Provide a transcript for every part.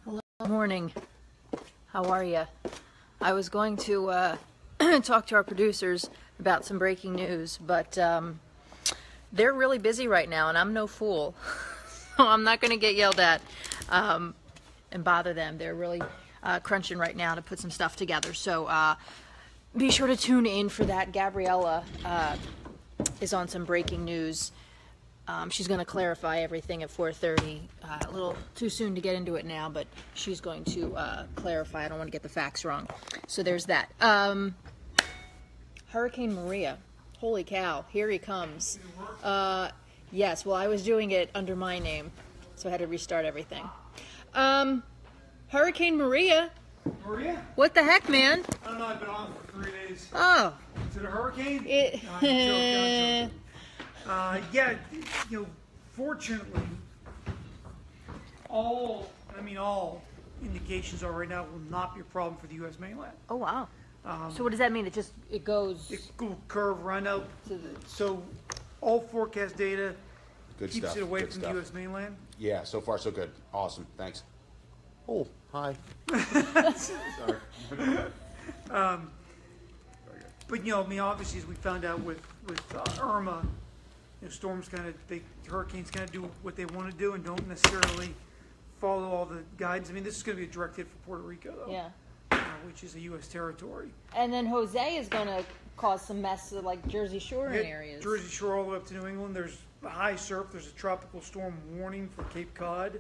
Hello. Morning. How are you? I was going to talk to our producers about some breaking news, but they're really busy right now, and I'm no fool. So I'm not going to get yelled at and bother them. They're really crunching right now to put some stuff together. So be sure to tune in for that. Gabriella is on some breaking news. She's going to clarify everything at 4:30. A little too soon to get into it now, but she's going to clarify. I don't want to get the facts wrong. So there's that. Hurricane Maria. Holy cow. Here he comes. Yes, well, I was doing it under my name, so I had to restart everything. Hurricane Maria. Maria? What the heck, man? I don't know. I've been on for 3 days. Oh. Is it a hurricane? It... Yeah, fortunately, all indications are right now it will not be a problem for the U.S. mainland. Oh, wow. So what does that mean? It goes... It will curve right out to the... So all forecast data keeps it away from the U.S. mainland. Yeah, so far so good. Awesome. Thanks. Oh, hi. Sorry. But, obviously, as we found out with Irma, storms hurricanes kind of do what they want to do and don't necessarily follow all the guidance. I mean, this is going to be a direct hit for Puerto Rico, though. Yeah. Which is a U.S. territory. And then Jose is going to cause some mess to, like, Jersey Shore areas. Jersey Shore all the way up to New England. There's a high surf. There's a tropical storm warning for Cape Cod,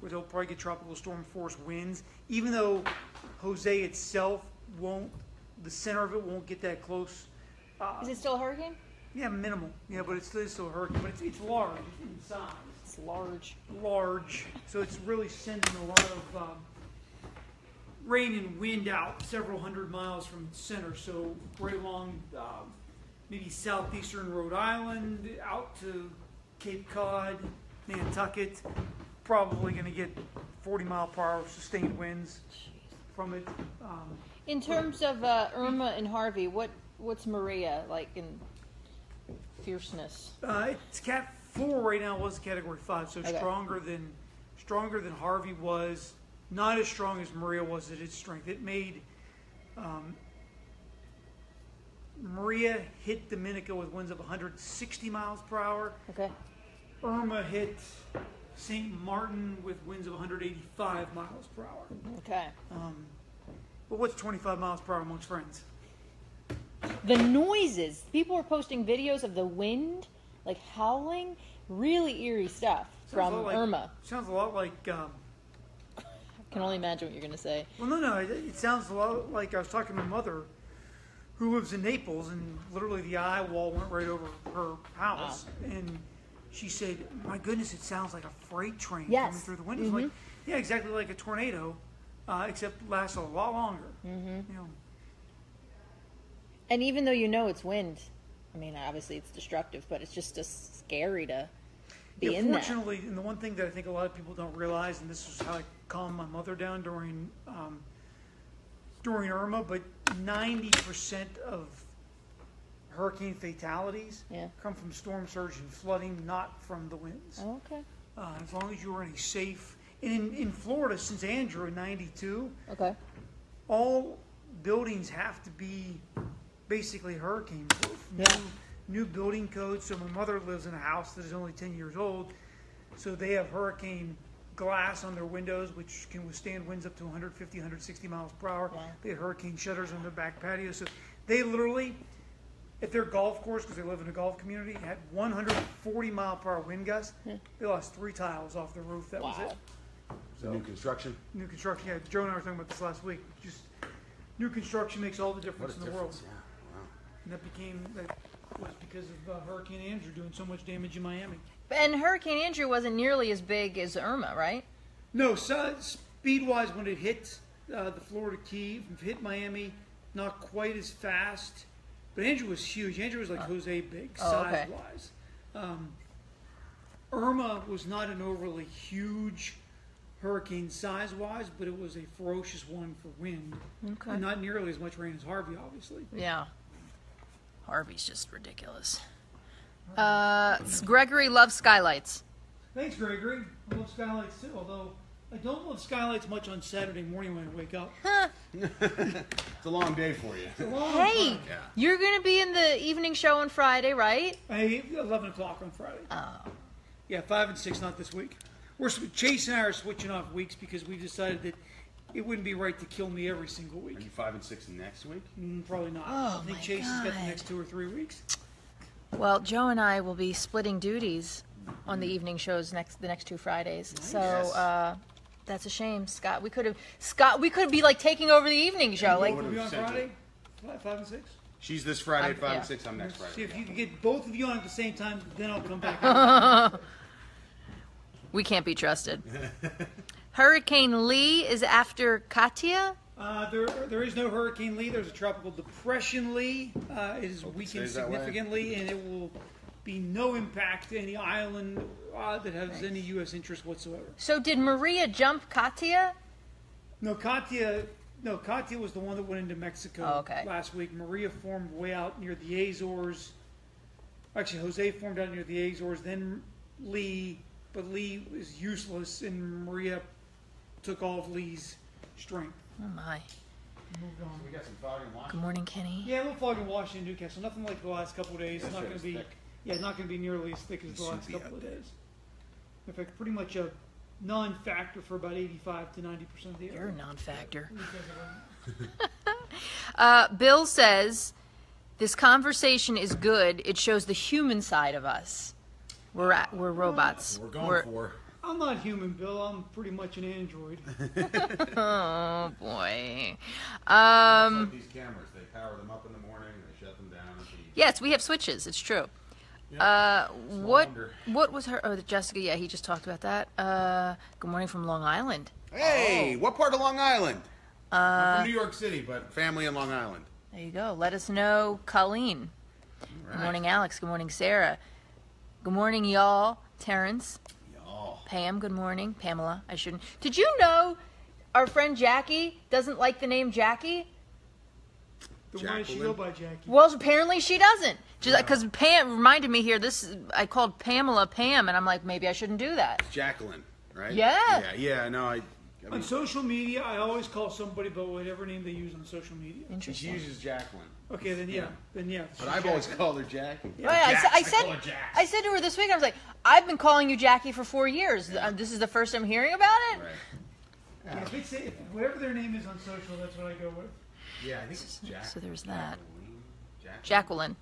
where they'll probably get tropical storm force winds. Even though Jose itself the center of it won't get that close. Is it still a hurricane? Yeah, minimal. Yeah, but it's still a hurricane. But it's large in size. It's large. Large. So it's really sending a lot of rain and wind out several hundred miles from its center. So right along maybe southeastern Rhode Island, out to Cape Cod, Nantucket. Probably going to get 40-mile-per-hour sustained winds from it. In terms of Irma and Harvey, what's Maria like in fierceness? It's Cat 4 right now. It was Category 5, so okay. stronger than Harvey was. Not as strong as Maria was at its strength. It made Maria hit Dominica with winds of 160 miles per hour. Okay. Irma hit St. Martin with winds of 185 miles per hour. Okay. But what's 25 miles per hour amongst friends? The noises. People were posting videos of the wind, like howling. Really eerie stuff from Irma. Sounds a lot like... I can only imagine what you're going to say. Well, no. It sounds a lot like I was talking to my mother, who lives in Naples, and literally the eye wall went right over her house. Wow. And she said, my goodness, it sounds like a freight train coming through the windows. Like, yeah, exactly like a tornado, except lasts a lot longer. And even though it's wind, I mean, obviously it's destructive, but it's just scary to be in that. Fortunately, and the one thing that I think a lot of people don't realize, and this is how I calmed my mother down during Irma, but 90% of hurricane fatalities come from storm surge and flooding, not from the winds. Oh, okay. As long as you're in a safe... And in Florida, since Andrew in 92, all buildings have to be basically hurricane proof. New building codes. So my mother lives in a house that is only 10 years old, so they have hurricane glass on their windows, which can withstand winds up to 150, 160 miles per hour. Wow. They have hurricane shutters on their back patio. So they literally... At their golf course, because they live in a golf community, had 140 mile per hour wind gusts. They lost 3 tiles off the roof. That was it. So new construction? New construction. Yeah, Joe and I were talking about this last week. Just new construction makes all the difference in the world. Yeah. Wow. And that was because of Hurricane Andrew doing so much damage in Miami. And Hurricane Andrew wasn't nearly as big as Irma, right? No, so speed-wise, when it hit the Florida Key, hit Miami, not quite as fast. But Andrew was huge. Andrew was like Jose big, size-wise. Irma was not an overly huge hurricane size-wise, but it was a ferocious one for wind. Okay. And not nearly as much rain as Harvey, obviously. Yeah. Harvey's just ridiculous. Gregory loves skylights. Thanks, Gregory. I love skylights too, although I don't love skylights much on Saturday morning when I wake up. It's a long day for you. Hey, you're going to be in the evening show on Friday, right? 11 o'clock on Friday. Oh. Yeah, 5 and 6, not this week. Chase and I are switching off weeks because we decided that it wouldn't be right to kill me every single week. Are you 5 and 6 next week? Probably not. Oh, I think Chase has got the next 2 or 3 weeks. Well, Joe and I will be splitting duties on the evening shows the next 2 Fridays. Nice. So that's a shame, Scott. We could be like taking over the evening show. Like, will be on Friday, 5 and 6. She's this Friday at 5 and 6. I'm next Friday. See if you can get both of you on at the same time, then I'll come back. We can't be trusted. Hurricane Lee is after Katia. There is no Hurricane Lee. There's a tropical depression Lee. It is weakened significantly, and it will be no impact to any island that has any U.S. interest whatsoever. So did Maria jump Katia? No, Katia was the one that went into Mexico last week. Maria formed way out near the Azores. Actually, Jose formed out near the Azores, then Lee, but Lee is useless, and Maria took all of Lee's strength. Oh my. Moved on. We got some fog in Washington. Good morning, Kenny. Yeah, a little fog in Washington, Newcastle. Nothing like the last couple of days. It's not going to be thick. not going to be nearly as thick as the last couple of days. In fact, pretty much a non-factor for about 85 to 90% of the area. You're a non-factor. Bill says, this conversation is good. It shows the human side of us. We're robots. We're going for. I'm not human, Bill. I'm pretty much an android. Oh, boy. Like these cameras. They power them up in the morning, they shut them down. Yes, we have switches. It's true. Yep. What was her? Oh, Jessica. Yeah, he just talked about that. Good morning from Long Island. Hey, what part of Long Island? I'm from New York City, but family in Long Island. There you go. Let us know, Colleen. Right. Good morning, Alex. Good morning, Sarah. Good morning, y'all. Terrence. Y'all. Pam. Good morning, Pamela. I shouldn't. Did you know our friend Jackie doesn't like the name Jackie? Why does she go by Jackie? Well, apparently she doesn't. Because Pam reminded me here. I called Pamela Pam, and I'm like, maybe I shouldn't do that. Jacqueline, right? Yeah. Yeah. No, I mean, on social media, I always call somebody by whatever name they use on social media. Interesting. She uses Jacqueline. Okay, then yeah. But I've always called her Jackie. Yeah. I said to her this week, I was like, I've been calling you Jackie for 4 years. Yeah. This is the first I'm hearing about it. Right. Yeah, if whatever their name is on social, that's what I go with. Yeah, I think it's Jacqueline. So there's that. Jacqueline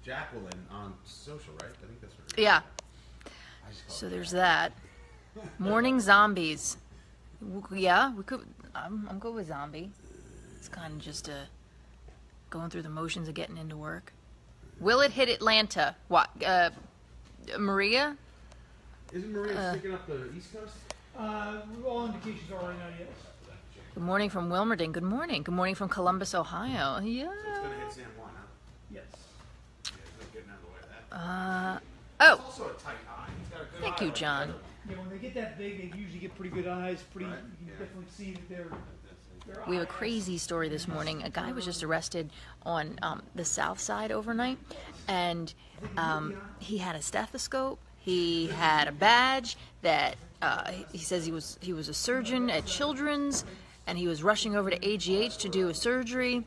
on social, right? I think that's what it is. Yeah. So there's that. Morning zombies. Yeah, we could. I'm good with zombie. It's kind of just going through the motions of getting into work. Will it hit Atlanta? What? Maria? Isn't Maria sticking up the East Coast? All indications are right now, yes. Good morning from Wilmerding. Good morning. Good morning from Columbus, Ohio. Yeah. So it's going to hit San Juan, huh? Yes. Yeah, it's not getting out of the way of that. It's also a tight eye. He's got a good Thank eye you, John. Yeah, when they get that big, they usually get pretty good eyes. You can definitely see that they're We have a crazy story this morning. A guy was just arrested on the south side overnight, and he had a stethoscope. He had a badge that he says he was a surgeon at Children's, and he was rushing over to AGH to do a surgery.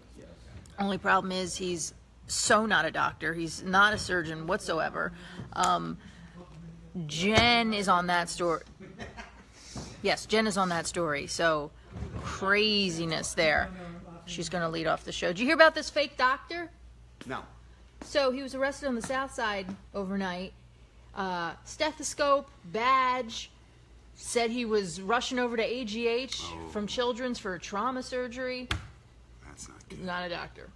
Only problem is he's so not a doctor. He's not a surgeon whatsoever. Jen is on that story. Yes, Jen is on that story. So craziness there. She's going to lead off the show. Did you hear about this fake doctor? No. So he was arrested on the south side overnight. Stethoscope, badge. Said he was rushing over to AGH from Children's for a trauma surgery. That's not good. Not a doctor.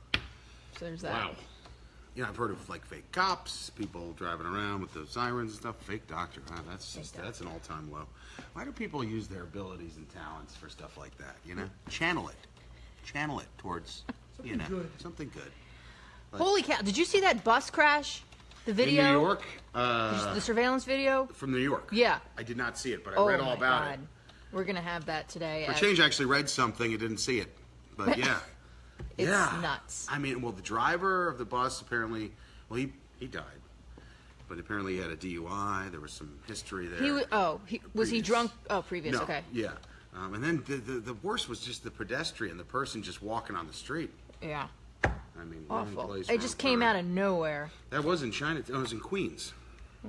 So there's that. Wow. Yeah, I've heard of like fake cops, people driving around with the sirens and stuff. Fake doctor. Wow, that's an all-time low. Why do people use their abilities and talents for stuff like that? You know, channel it towards something good. But holy cow! Did you see that bus crash? The video. In New York. The surveillance video From New York. Yeah. I did not see it, but I read all about it. We're gonna have that today. For change, I actually read something. I didn't see it, but yeah. It's nuts. I mean, well, the driver of the bus apparently, he died, but apparently he had a DUI. There was some history there. Was he drunk? Oh, previous. No, Okay. Yeah. And then the worst was just the pedestrian, the person just walking on the street. Yeah. I mean, awful. Place, it just came out of nowhere. That was in China. It was in Queens.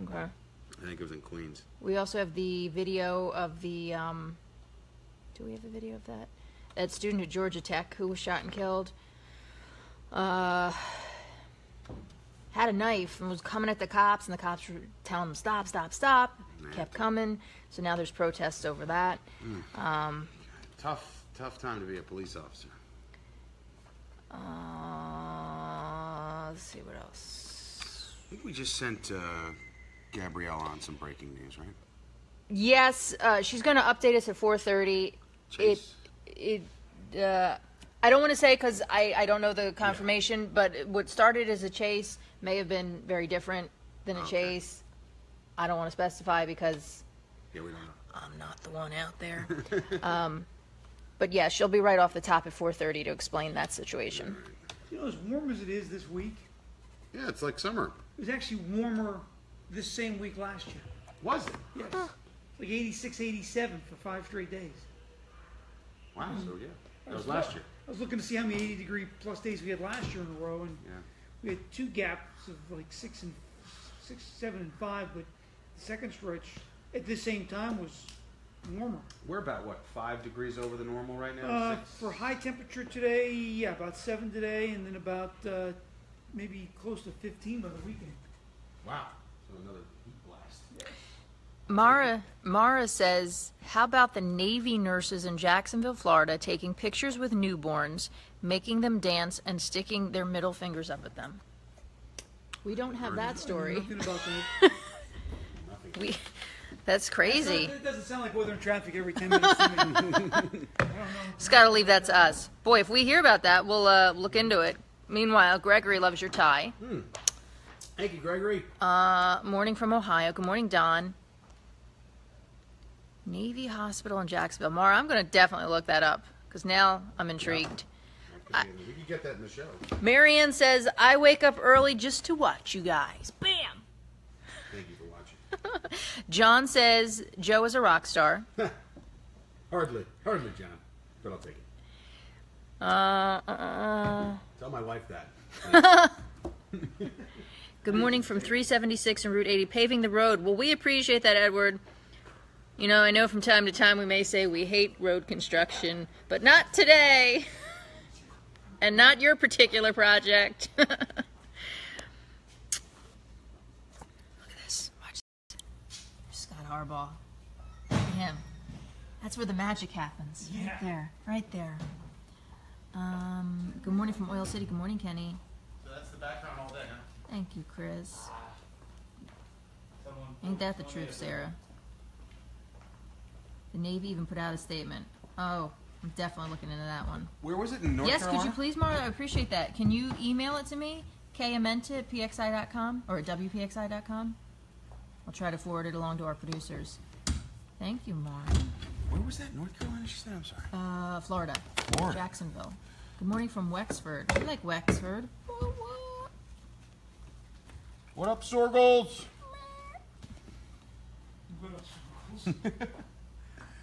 Okay. I think it was in Queens. We also have the video of the, do we have the video of that? That student at Georgia Tech who was shot and killed. Had a knife and was coming at the cops, and the cops were telling him, stop, stop, stop. Kept coming. So now there's protests over that. Tough time to be a police officer. Let's see what else. I think we just sent Gabrielle on some breaking news, right? Yes, she's going to update us at 4:30. I don't want to say because I don't know the confirmation, but what started as a chase may have been very different than a chase. I don't want to specify because we don't know. I'm not the one out there. But yeah, she'll be right off the top at 4:30 to explain that situation. You know, as warm as it is this week, yeah, it's like summer. It was actually warmer this same week last year. Was it? Yes. Like 86, 87 for 5 straight days. Wow, so yeah. That was last year. I was looking to see how many 80-degree plus days we had last year in a row, and we had 2 gaps of like 6, 7, and 5, but the second stretch at the same time was warmer. We're about, what, 5 degrees over the normal right now? For high temperature today, yeah, about 7 today, and then about maybe close to 15 by the weekend. Wow. So another heat blast. Yeah. Mara says, how about the Navy nurses in Jacksonville, Florida, taking pictures with newborns, making them dance, and sticking their middle fingers up at them? We don't have that story. Nothing about that. That's crazy. It doesn't sound like weather and traffic every 10 minutes to me. I don't know. Just got to leave that to us. Boy, if we hear about that, we'll look into it. Meanwhile, Gregory loves your tie. Thank you, Gregory. Morning from Ohio. Good morning, Don. Navy Hospital in Jacksonville. Mara, I'm going to definitely look that up because now I'm intrigued. We can get that in the show. Marianne says, I wake up early just to watch you guys. Bam! Thank you for watching. John says, Joe is a rock star. Hardly, John. But I'll take it. Tell my wife that. Good morning from 376 and Route 80, paving the road. Well, we appreciate that, Edward. You know, I know from time to time we may say we hate road construction, but not today. And not your particular project. Look at this. Watch this. Scott Harbaugh. Look at him. That's where the magic happens. Yeah. Right there. Right there. Good morning from Oil City. Good morning, Kenny. So that's the background all day, huh? Thank you, Chris. Ain't that the truth, Sarah? The Navy even put out a statement. Oh, I'm definitely looking into that one. Where was it, in North Yes, Carolina? could you please, Mara? I appreciate that. Can you email it to me? kamenta@pxi.com or at wpxi.com? I'll try to forward it along to our producers. Thank you, Mara. Where was that? North Carolina, she said? I'm sorry. Florida. Florida. Jacksonville. Good morning from Wexford. I like Wexford. What up, Sorgles?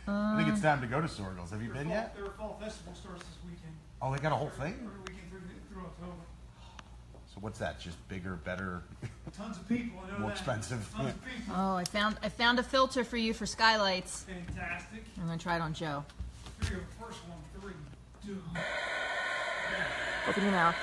I think it's time to go to Sorgles. Have you been yet? Their fall festival starts this weekend. Oh, they got a whole thing? Every weekend through October. So what's that? Just bigger, better, Tons of people. I know more that. expensive? Tons of people. Oh, I found a filter for you for skylights. Fantastic. I'm gonna try it on Joe. Here, first one, 3, 2. Open your mouth.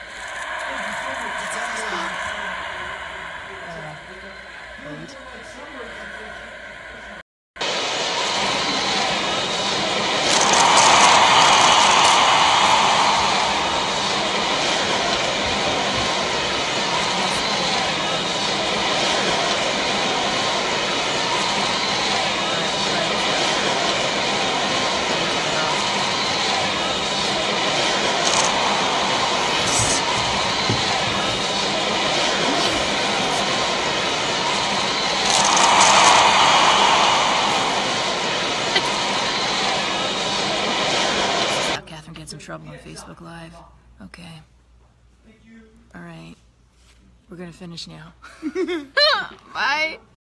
Trouble on Facebook Live. Okay. All right. We're going to finish now. Bye.